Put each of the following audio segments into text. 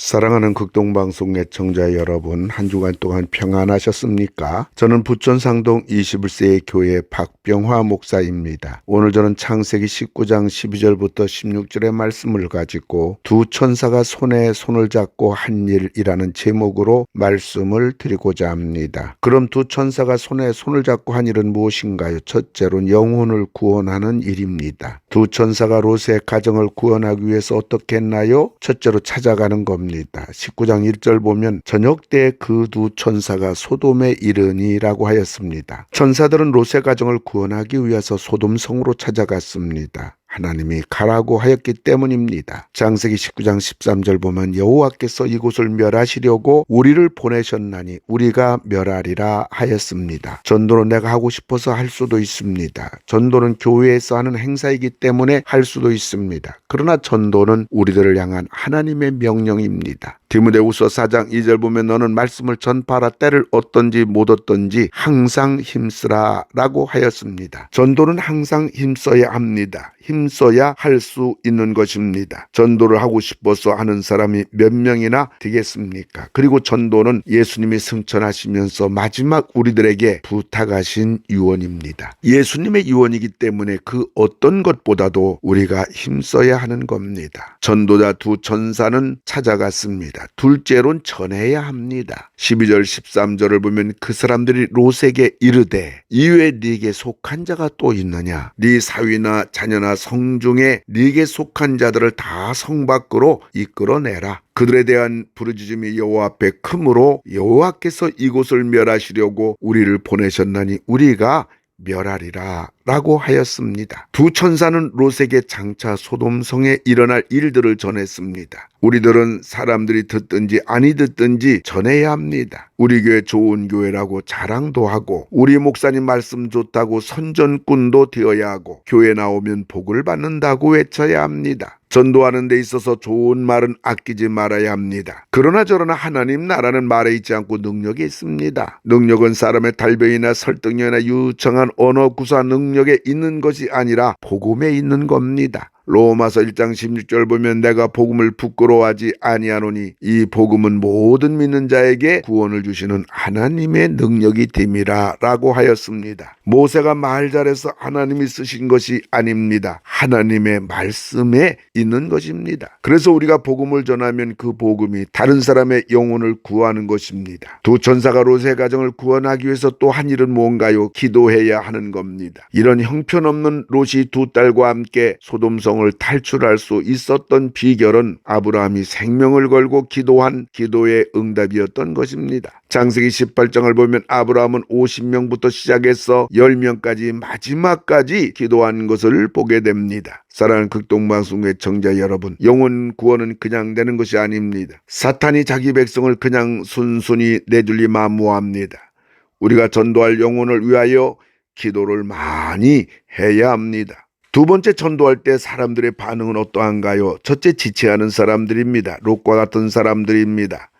사랑하는 극동방송 애청자 여러분, 한 주간 동안 평안하셨습니까? 저는 부천상동 21세의 교회 박병화 목사입니다. 오늘 저는 창세기 19장 12절부터 16절의 말씀을 가지고 두 천사가 손에 손을 잡고 한 일이라는 제목으로 말씀을 드리고자 합니다. 그럼 두 천사가 손에 손을 잡고 한 일은 무엇인가요? 첫째로는 영혼을 구원하는 일입니다. 두 천사가 롯의 가정을 구원하기 위해서 어떻게 했나요? 첫째로 찾아가는 겁니다. 19장 1절 보면 저녁 때 그 두 천사가 소돔에 이르니라고 하였습니다. 천사들은 롯의 가정을 구원하기 위해서 소돔성으로 찾아갔습니다. 하나님이 가라고 하였기 때문입니다. 창세기 19장 13절 보면 여호와께서 이곳을 멸하시려고 우리를 보내셨나니 우리가 멸하리라 하였습니다. 전도는 내가 하고 싶어서 할 수도 있습니다. 전도는 교회에서 하는 행사이기 때문에 할 수도 있습니다. 그러나 전도는 우리들을 향한 하나님의 명령입니다. 디모데후서 4장 2절 보면 너는 말씀을 전파하라. 때를 얻든지 못 얻든지 항상 힘쓰라 라고 하였습니다. 전도는 항상 힘써야 합니다. 힘써야 할 수 있는 것입니다. 전도를 하고 싶어서 하는 사람이 몇 명이나 되겠습니까? 그리고 전도는 예수님이 승천하시면서 마지막 우리들에게 부탁하신 유언입니다. 예수님의 유언이기 때문에 그 어떤 것보다도 우리가 힘써야 하는 겁니다. 전도자 두 천사는 찾아갔습니다. 둘째로는 전해야 합니다. 12절 13절을 보면 그 사람들이 롯에게 이르되 이외에 네게 속한 자가 또 있느냐? 네 사위나 자녀나 성중에 네게 속한 자들을 다 성 밖으로 이끌어내라. 그들에 대한 부르짖음이 여호와 앞에 크므로 여호와께서 이곳을 멸하시려고 우리를 보내셨나니 우리가 멸하리라 라고 하였습니다. 두 천사는 롯에게 장차 소돔성에 일어날 일들을 전했습니다. 우리들은 사람들이 듣든지 아니 듣든지 전해야 합니다. 우리 교회 좋은 교회라고 자랑도 하고 우리 목사님 말씀 좋다고 선전꾼도 되어야 하고 교회 나오면 복을 받는다고 외쳐야 합니다. 전도하는 데 있어서 좋은 말은 아끼지 말아야 합니다. 그러나 저러나 하나님 나라는 말에 있지 않고 능력이 있습니다. 능력은 사람의 달변이나 설득력이나 유창한 언어 구사 능력에 있는 것이 아니라 복음에 있는 겁니다. 로마서 1장 16절 보면 내가 복음을 부끄러워하지 아니하노니 이 복음은 모든 믿는 자에게 구원을 주시는 하나님의 능력이 됨이라 라고 하였습니다. 모세가 말 잘해서 하나님이 쓰신 것이 아닙니다. 하나님의 말씀에 있는 것입니다. 그래서 우리가 복음을 전하면 그 복음이 다른 사람의 영혼을 구하는 것입니다. 두 천사가 롯의 가정을 구원하기 위해서 또 한 일은 뭔가요? 기도해야 하는 겁니다. 이런 형편없는 롯이 두 딸과 함께 소돔성을 탈출할 수 있었던 비결은 아브라함이 생명을 걸고 기도한 기도의 응답이었던 것입니다. 창세기 18장을 보면 아브라함은 50명부터 시작해서 10명까지 마지막까지 기도한 것을 보게 됩니다. 사랑하는 극동방송 애청자 여러분, 영혼 구원은 그냥 되는 것이 아닙니다. 사탄이 자기 백성을 그냥 순순히 내줄리 만무합니다. 우리가 전도할 영혼을 위하여 기도를 많이 해야 합니다. 두 번째, 전도할 때 사람들의 반응은 어떠한가요? 첫째, 지체하는 사람들입니다. 롯과 같은 사람들입니다.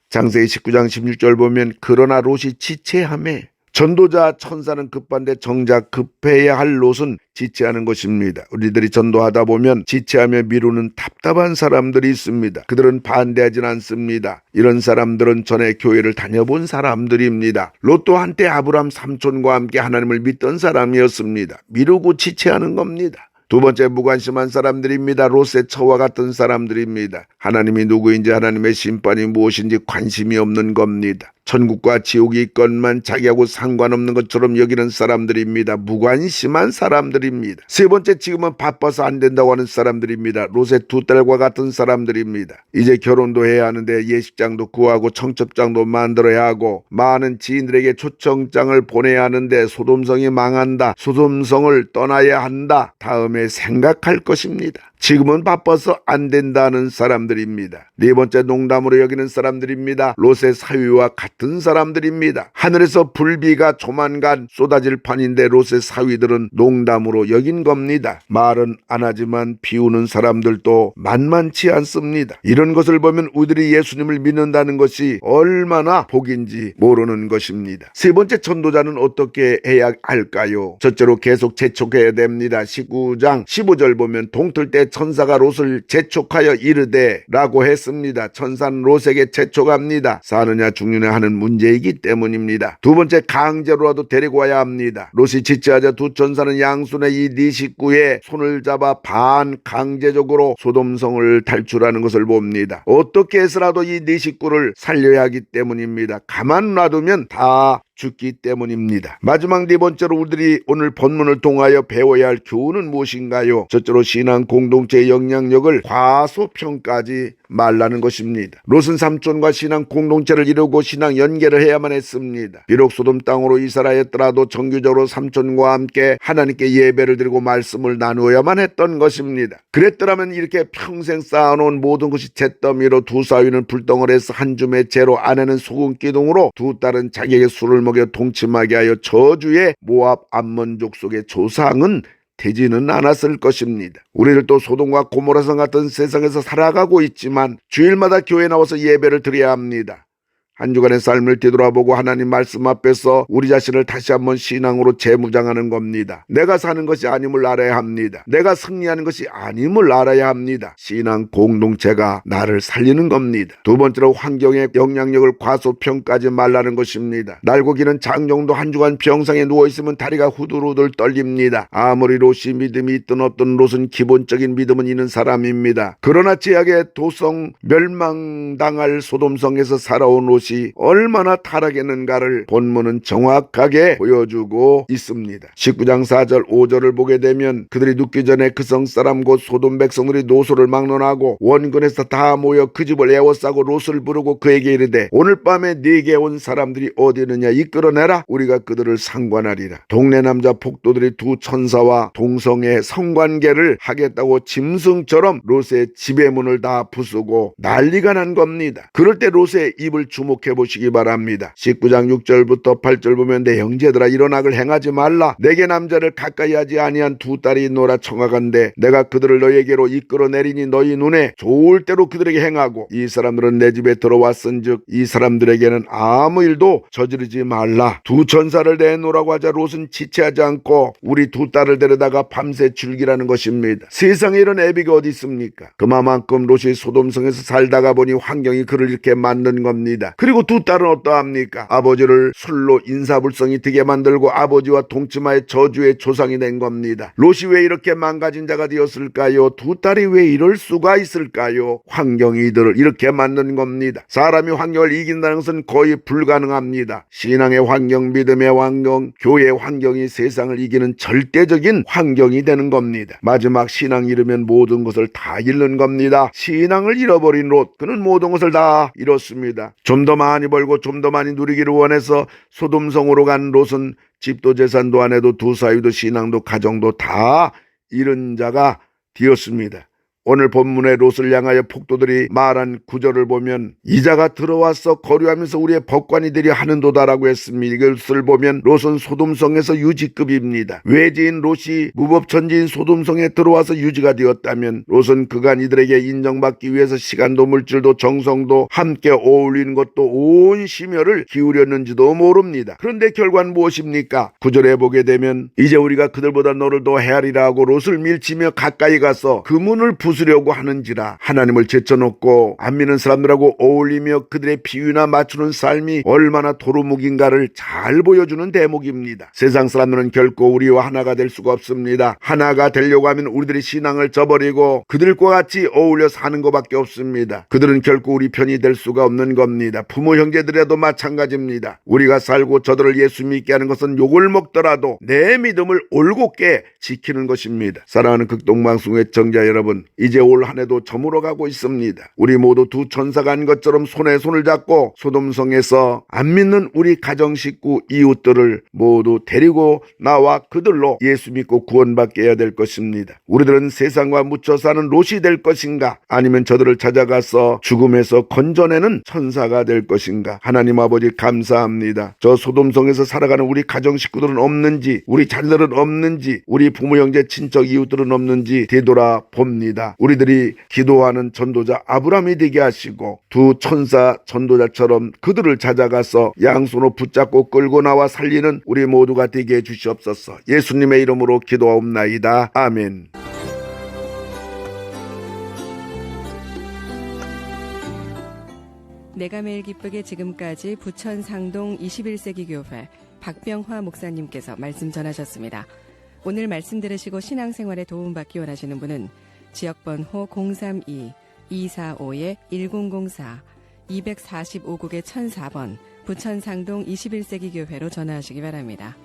창세기 19장 16절 보면 그러나 롯이 지체하매, 전도자 천사는 급한데 정작 급해야 할 롯은 지체하는 것입니다. 우리들이 전도하다 보면 지체하며 미루는 답답한 사람들이 있습니다. 그들은 반대하진 않습니다. 이런 사람들은 전에 교회를 다녀본 사람들입니다. 롯도 한때 아브라함 삼촌과 함께 하나님을 믿던 사람이었습니다. 미루고 지체하는 겁니다. 두 번째, 무관심한 사람들입니다. 롯의 처와 같은 사람들입니다. 하나님이 누구인지 하나님의 심판이 무엇인지 관심이 없는 겁니다. 천국과 지옥이 있건만 자기하고 상관없는 것처럼 여기는 사람들입니다. 무관심한 사람들입니다. 세 번째, 지금은 바빠서 안 된다고 하는 사람들입니다. 롯의 두 딸과 같은 사람들입니다. 이제 결혼도 해야 하는데 예식장도 구하고 청첩장도 만들어야 하고 많은 지인들에게 초청장을 보내야 하는데 소돔성이 망한다, 소돔성을 떠나야 한다, 다음에 생각할 것입니다. 지금은 바빠서 안 된다는 사람들입니다. 네 번째, 농담으로 여기는 사람들입니다. 롯의 사위와 같은 사람들입니다. 하늘에서 불비가 조만간 쏟아질 판인데 롯의 사위들은 농담으로 여긴 겁니다. 말은 안 하지만 비우는 사람들도 만만치 않습니다. 이런 것을 보면 우리들이 예수님을 믿는다는 것이 얼마나 복인지 모르는 것입니다. 세 번째, 전도자는 어떻게 해야 할까요? 첫째로 계속 재촉해야 됩니다. 19장 15절 보면 동틀 때 그때 천사가 롯을 재촉하여 이르되 라고 했습니다. 천사는 롯에게 재촉합니다. 사느냐 죽느냐 하는 문제이기 때문입니다. 두 번째, 강제로라도 데리고 와야 합니다. 롯이 지체하자 두 천사는 양손에 이 네 식구의 손을 잡아 반강제적으로 소돔성을 탈출하는 것을 봅니다. 어떻게 해서라도 이 네 식구를 살려야 하기 때문입니다. 가만 놔두면 다 죽기 때문입니다. 마지막 네 번째로 우리들이 오늘 본문을 통하여 배워야 할 교훈은 무엇인가요? 첫째로 신앙 공동체의 영향력을 과소평가하지 말라는 것입니다. 롯은 삼촌과 신앙 공동체를 이루고 신앙 연계를 해야만 했습니다. 비록 소돔 땅으로 이사라 했더라도 정규적으로 삼촌과 함께 하나님께 예배를 드리고 말씀을 나누어야만 했던 것입니다. 그랬더라면 이렇게 평생 쌓아놓은 모든 것이 잿더미로 두 사위는 불덩어리에서 한 줌의 재로 아내는 소금 기둥으로 두 딸은 자기에게 술을 먹여 동침하게 하여 저주의 모압 암몬 족속의 조상은 되지는 않았을 것입니다. 우리들도 소돔과 고모라성 같은 세상에서 살아가고 있지만 주일마다 교회에 나와서 예배를 드려야 합니다. 한 주간의 삶을 뒤돌아보고 하나님 말씀 앞에서 우리 자신을 다시 한번 신앙으로 재무장하는 겁니다. 내가 사는 것이 아님을 알아야 합니다. 내가 승리하는 것이 아님을 알아야 합니다. 신앙 공동체가 나를 살리는 겁니다. 두 번째로 환경의 영향력을 과소평가하지 말라는 것입니다. 날고 기는 장정도 한 주간 병상에 누워있으면 다리가 후들후들 떨립니다. 아무리 롯이 믿음이 있든 없든 롯은 기본적인 믿음은 있는 사람입니다. 그러나 제약의 도성 멸망당할 소돔성에서 살아온 롯이 얼마나 타락했는가를 본문은 정확하게 보여주고 있습니다. 19장 4절 5절을 보게 되면 그들이 눕기 전에 그 성사람 곧 소돔 백성들이 노소를 막론하고 원근에서 다 모여 그 집을 에워싸고 롯을 부르고 그에게 이르되 오늘 밤에 네게 온 사람들이 어디 있느냐 이끌어내라 우리가 그들을 상관하리라. 동네 남자 폭도들이 두 천사와 동성애 성관계를 하겠다고 짐승처럼 롯의 집의 문을 다 부수고 난리가 난 겁니다. 그럴 때 롯의 입을 주목해 보시기 바랍니다. 19장 6절부터 8절 보면 내 형제들아 이런 악을 행하지 말라. 내게 남자를 가까이 하지 아니한 두 딸이 있노라. 청하건대 내가 그들을 너에게로 이끌어내리니 너희 눈에 좋을 대로 그들에게 행하고 이 사람들은 내 집에 들어왔은즉 이 사람들에게는 아무 일도 저지르지 말라. 두 천사를 내놓으라고 하자 롯은 지체하지 않고 우리 두 딸을 데려다가 밤새 즐기라는 것입니다. 세상에 이런 애비가 어디 있습니까? 그만큼 롯이 소돔성에서 살다가 보니 환경이 그를 이렇게 만든 겁니다. 그리고 두 딸은 어떠합니까? 아버지를 술로 인사불성이 되게 만들고 아버지와 동침하여 저주의 조상이 된 겁니다. 롯이 왜 이렇게 망가진 자가 되었을까요? 두 딸이 왜 이럴 수가 있을까요? 환경이 이들을 이렇게 만든 겁니다. 사람이 환경을 이긴다는 것은 거의 불가능합니다. 신앙의 환경, 믿음의 환경, 교회의 환경이 세상을 이기는 절대적인 환경이 되는 겁니다. 마지막 신앙 잃으면 모든 것을 다 잃는 겁니다. 신앙을 잃어버린 롯, 그는 모든 것을 다 잃었습니다. 좀 더 많이 벌고 좀 더 많이 누리기를 원해서 소돔성으로 간 롯은 집도 재산도 아내도 두 사위도 신앙도 가정도 다 잃은 자가 되었습니다. 오늘 본문의 롯을 향하여 폭도들이 말한 구절을 보면 이자가 들어와서 거류하면서 우리의 법관이 되려 하는도다라고 했습니다. 이것을 보면 롯은 소돔성에서 유지급입니다. 외지인 롯이 무법천지인 소돔성에 들어와서 유지가 되었다면 롯은 그간 이들에게 인정받기 위해서 시간도 물질도 정성도 함께 어울리는 것도 온 심혈을 기울였는지도 모릅니다. 그런데 결과는 무엇입니까? 구절에 보게 되면 이제 우리가 그들보다 너를 더 헤아리라 하고 롯을 밀치며 가까이 가서 그 문을 부수려고 하는지라. 하나님을 제쳐놓고 안 믿는 사람들하고 어울리며 그들의 비유나 맞추는 삶이 얼마나 도루묵인가를 잘 보여주는 대목입니다. 세상 사람들은 결코 우리와 하나가 될 수가 없습니다. 하나가 되려고 하면 우리들이 신앙을 저버리고 그들과 같이 어울려 사는 것밖에 없습니다. 그들은 결코 우리 편이 될 수가 없는 겁니다. 부모 형제들에도 마찬가지입니다. 우리가 살고 저들을 예수 믿게 하는 것은 욕을 먹더라도 내 믿음을 올곧게 지키는 것입니다. 사랑하는 극동방송 애청자 여러분, 이제 올 한 해도 저물어 가고 있습니다. 우리 모두 두 천사가 한 것처럼 손에 손을 잡고 소돔성에서 안 믿는 우리 가정 식구 이웃들을 모두 데리고 나와 그들로 예수 믿고 구원받게 해야 될 것입니다. 우리들은 세상과 묻혀 사는 롯이 될 것인가, 아니면 저들을 찾아가서 죽음에서 건져내는 천사가 될 것인가. 하나님 아버지 감사합니다. 저 소돔성에서 살아가는 우리 가정 식구들은 없는지, 우리 자녀들은 없는지, 우리 부모 형제 친척 이웃들은 없는지 되돌아 봅니다. 우리들이 기도하는 전도자 아브라함이 되게 하시고 두 천사 전도자처럼 그들을 찾아가서 양손으로 붙잡고 끌고 나와 살리는 우리 모두가 되게 해주시옵소서. 예수님의 이름으로 기도하옵나이다. 아멘. 내가 매일 기쁘게 지금까지 부천 상동 21세기 교회 박병화 목사님께서 말씀 전하셨습니다. 오늘 말씀 들으시고 신앙생활에 도움받기 원하시는 분은 지역번호 032-245-1004 245국의 1004번 부천 상동 21세기 교회로 전화하시기 바랍니다.